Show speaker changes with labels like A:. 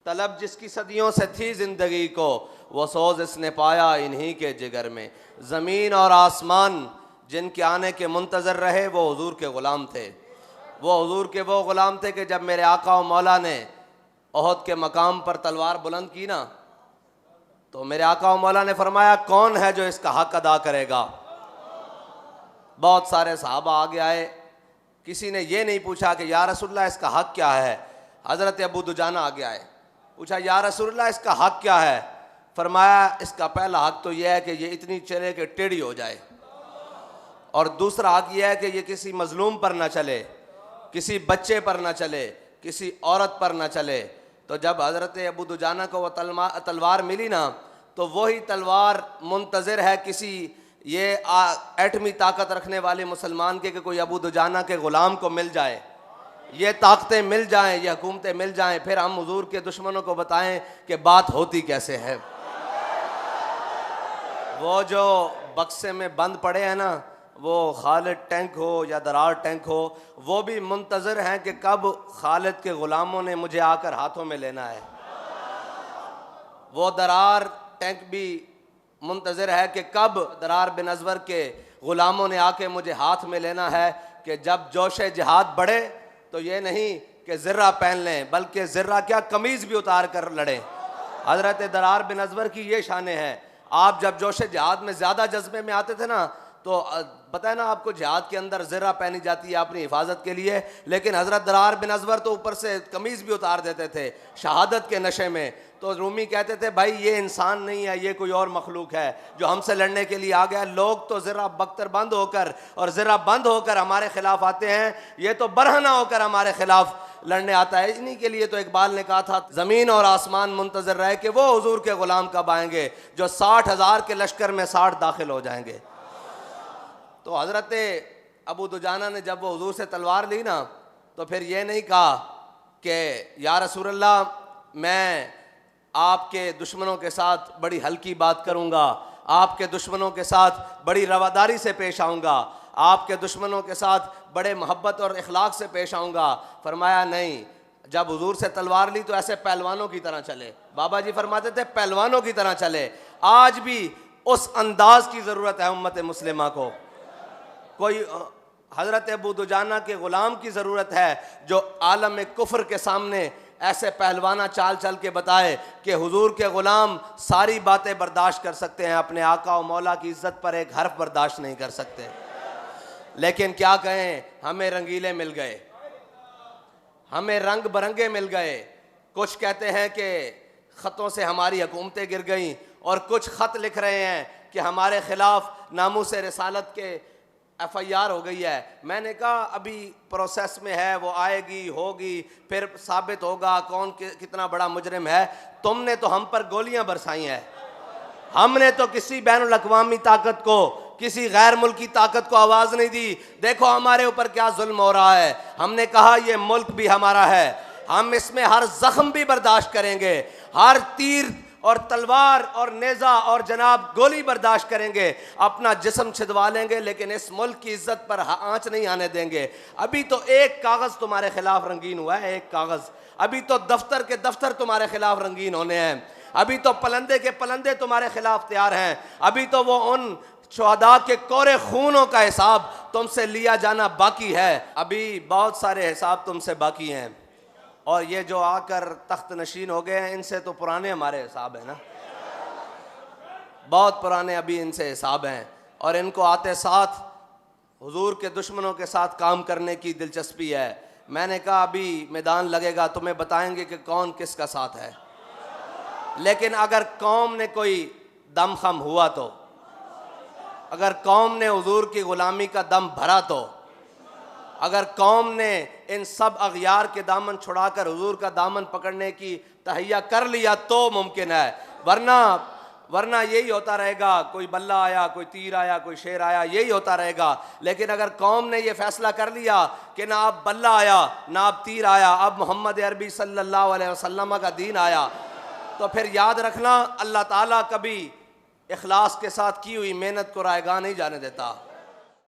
A: तलब जिसकी सदियों से थी ज़िंदगी को, वो सोज इसने पाया इन्हीं के जिगर में। ज़मीन और आसमान जिनके आने के मुंतज़र रहे, वो हुजूर के ग़ुलाम थे। वो हुजूर के वो ग़ुलाम थे कि जब मेरे आका और मौला ने ओहद के मकाम पर तलवार बुलंद की ना, तो मेरे आका और मौला ने फरमाया, कौन है जो इसका हक अदा करेगा। बहुत सारे सहाबा आगे आए, किसी ने ये नहीं पूछा कि या रसूलल्लाह इसका हक क्या है। हज़रत अबू दुजाना आगे आए, पूछा या रसूलल्लाह इसका हक क्या है। फरमाया इसका पहला हक तो यह है कि ये इतनी चले कि टेढ़ी हो जाए, और दूसरा हक यह है कि ये किसी मजलूम पर ना चले, किसी बच्चे पर ना चले, किसी औरत पर ना चले। तो जब हज़रत अबू दुजाना को वो तलवार मिली ना, तो वही तलवार मुंतज़िर है किसी ये एटमी ताकत रखने वाले मुसलमान के कि कोई अबू दुजाना के ग़ुलाम को मिल जाए, ये ताकतें मिल जाएं, ये हुकूमतें मिल जाएं, फिर हम हुजूर के दुश्मनों को बताएं कि बात होती कैसे है। वो जो बक्से में बंद पड़े हैं ना, वो खालिद टैंक हो या दरार टैंक हो, वो भी मुंतज़र हैं कि कब खालिद के ग़ुलामों ने मुझे आकर हाथों में लेना है। वो दरार टैंक भी मुंतज़र है कि कब दरार बिन अज़वर के ग़ुलामों ने आके मुझे हाथ में लेना है। कि जब जोश जिहाद बढ़े तो ये नहीं कि ज़र्रा पहन लें, बल्कि ज़र्रा क्या कमीज़ भी उतार कर लड़ें। हज़रत दरार बिन अज़वर की ये शान है। आप जब जोश जिहाद में ज़्यादा जज्बे में आते थे ना, तो पता है ना आपको जिहाद के अंदर ज़र्रा पहनी जाती है अपनी हिफाजत के लिए, लेकिन हज़रत दरार बिन अज़वर तो ऊपर से कमीज़ भी उतार देते थे शहादत के नशे में। तो रूमी कहते थे भाई ये इंसान नहीं है, ये कोई और मखलूक है जो हमसे लड़ने के लिए आ गया। लोग तो ज़रा बख्तर बंद होकर और ज़रा बंद होकर हमारे खिलाफ आते हैं, ये तो बरहना होकर हमारे खिलाफ लड़ने आता है। इन्हीं के लिए तो इकबाल ने कहा था, ज़मीन और आसमान मुंतज़र रहे कि वो हुजूर के ग़ुलाम कब आएंगे जो 60,000 के लश्कर में 60 दाखिल हो जाएंगे। तो हज़रत अबू दुजाना ने जब वो हुजूर से तलवार ली ना, तो फिर ये नहीं कहा कि या रसूलल्लाह मैं आपके दुश्मनों के साथ बड़ी हल्की बात करूँगा, आपके दुश्मनों के साथ बड़ी रवादारी से पेश आऊँगा, आपके दुश्मनों के साथ बड़े मोहब्बत और इखलाक से पेश आऊँगा। फरमाया नहीं, जब हुजूर से तलवार ली तो ऐसे पहलवानों की तरह चले। बाबा जी फरमाते थे पहलवानों की तरह चले। आज भी उस अंदाज की ज़रूरत है उम्मत मुस्लिमा को। कोई हज़रत अबू दुजाना के ग़ुलाम की ज़रूरत है जो आलम कुफ्र के सामने ऐसे पहलवाना चाल चल के बताए कि हुजूर के ग़ुलाम सारी बातें बर्दाश्त कर सकते हैं, अपने आका और मौला की इज़्ज़त पर एक हर्फ बर्दाश्त नहीं कर सकते। लेकिन क्या कहें, हमें रंगीले मिल गए, हमें रंग बरंगे मिल गए। कुछ कहते हैं कि ख़तों से हमारी हुकूमतें गिर गईं, और कुछ ख़त लिख रहे हैं कि हमारे ख़िलाफ़ नामूस रिसालत के FIR हो गई है। मैंने कहा अभी प्रोसेस में है, वो आएगी होगी, फिर साबित होगा कौन कितना बड़ा मुजरिम है। तुमने तो हम पर गोलियां बरसाई हैं, हमने तो किसी बैनुल अक़वामी ताकत को, किसी गैर मुल्की ताकत को आवाज़ नहीं दी। देखो हमारे ऊपर क्या जुल्म हो रहा है। हमने कहा ये मुल्क भी हमारा है, हम इसमें हर जख्म भी बर्दाश्त करेंगे, हर तीर और तलवार और नेज़ा और जनाब गोली बर्दाश्त करेंगे, अपना जिस्म छिदवा लेंगे, लेकिन इस मुल्क की इज्जत पर आंच नहीं आने देंगे। अभी तो एक कागज़ तुम्हारे खिलाफ रंगीन हुआ है, एक कागज़। अभी तो दफ्तर के दफ्तर तुम्हारे खिलाफ रंगीन होने हैं, अभी तो पलंदे के पलंदे तुम्हारे खिलाफ तैयार हैं, अभी तो वो उन शुहदा के कोरे खूनों का हिसाब तुमसे लिया जाना बाकी है। अभी बहुत सारे हिसाब तुमसे बाकी हैं, और ये जो आकर तख्त नशीन हो गए हैं, इनसे तो पुराने हमारे हिसाब हैं ना, बहुत पुराने अभी इनसे हिसाब हैं। और इनको आते साथ हुजूर के दुश्मनों के साथ काम करने की दिलचस्पी है। मैंने कहा अभी मैदान लगेगा, तुम्हें बताएंगे कि कौन किसका साथ है। लेकिन अगर कौम ने कोई दमखम हुआ तो, अगर कौम ने हुजूर की ग़ुलामी का दम भरा तो, अगर कौम ने इन सब अग़यार के दामन छुड़ाकर हुजूर का दामन पकड़ने की तहैया कर लिया तो मुमकिन है। वरना यही होता रहेगा, कोई बल्ला आया, कोई तीर आया, कोई शेर आया, यही होता रहेगा। लेकिन अगर कौम ने यह फैसला कर लिया कि ना अब बल्ला आया ना अब तीर आया, अब मोहम्मद अरबी सल्लल्लाहु अलैहि वसल्लम का दीन आया, तो फिर याद रखना अल्लाह ताला कभी इखलास के साथ की हुई मेहनत को रायगा नहीं जाने देता।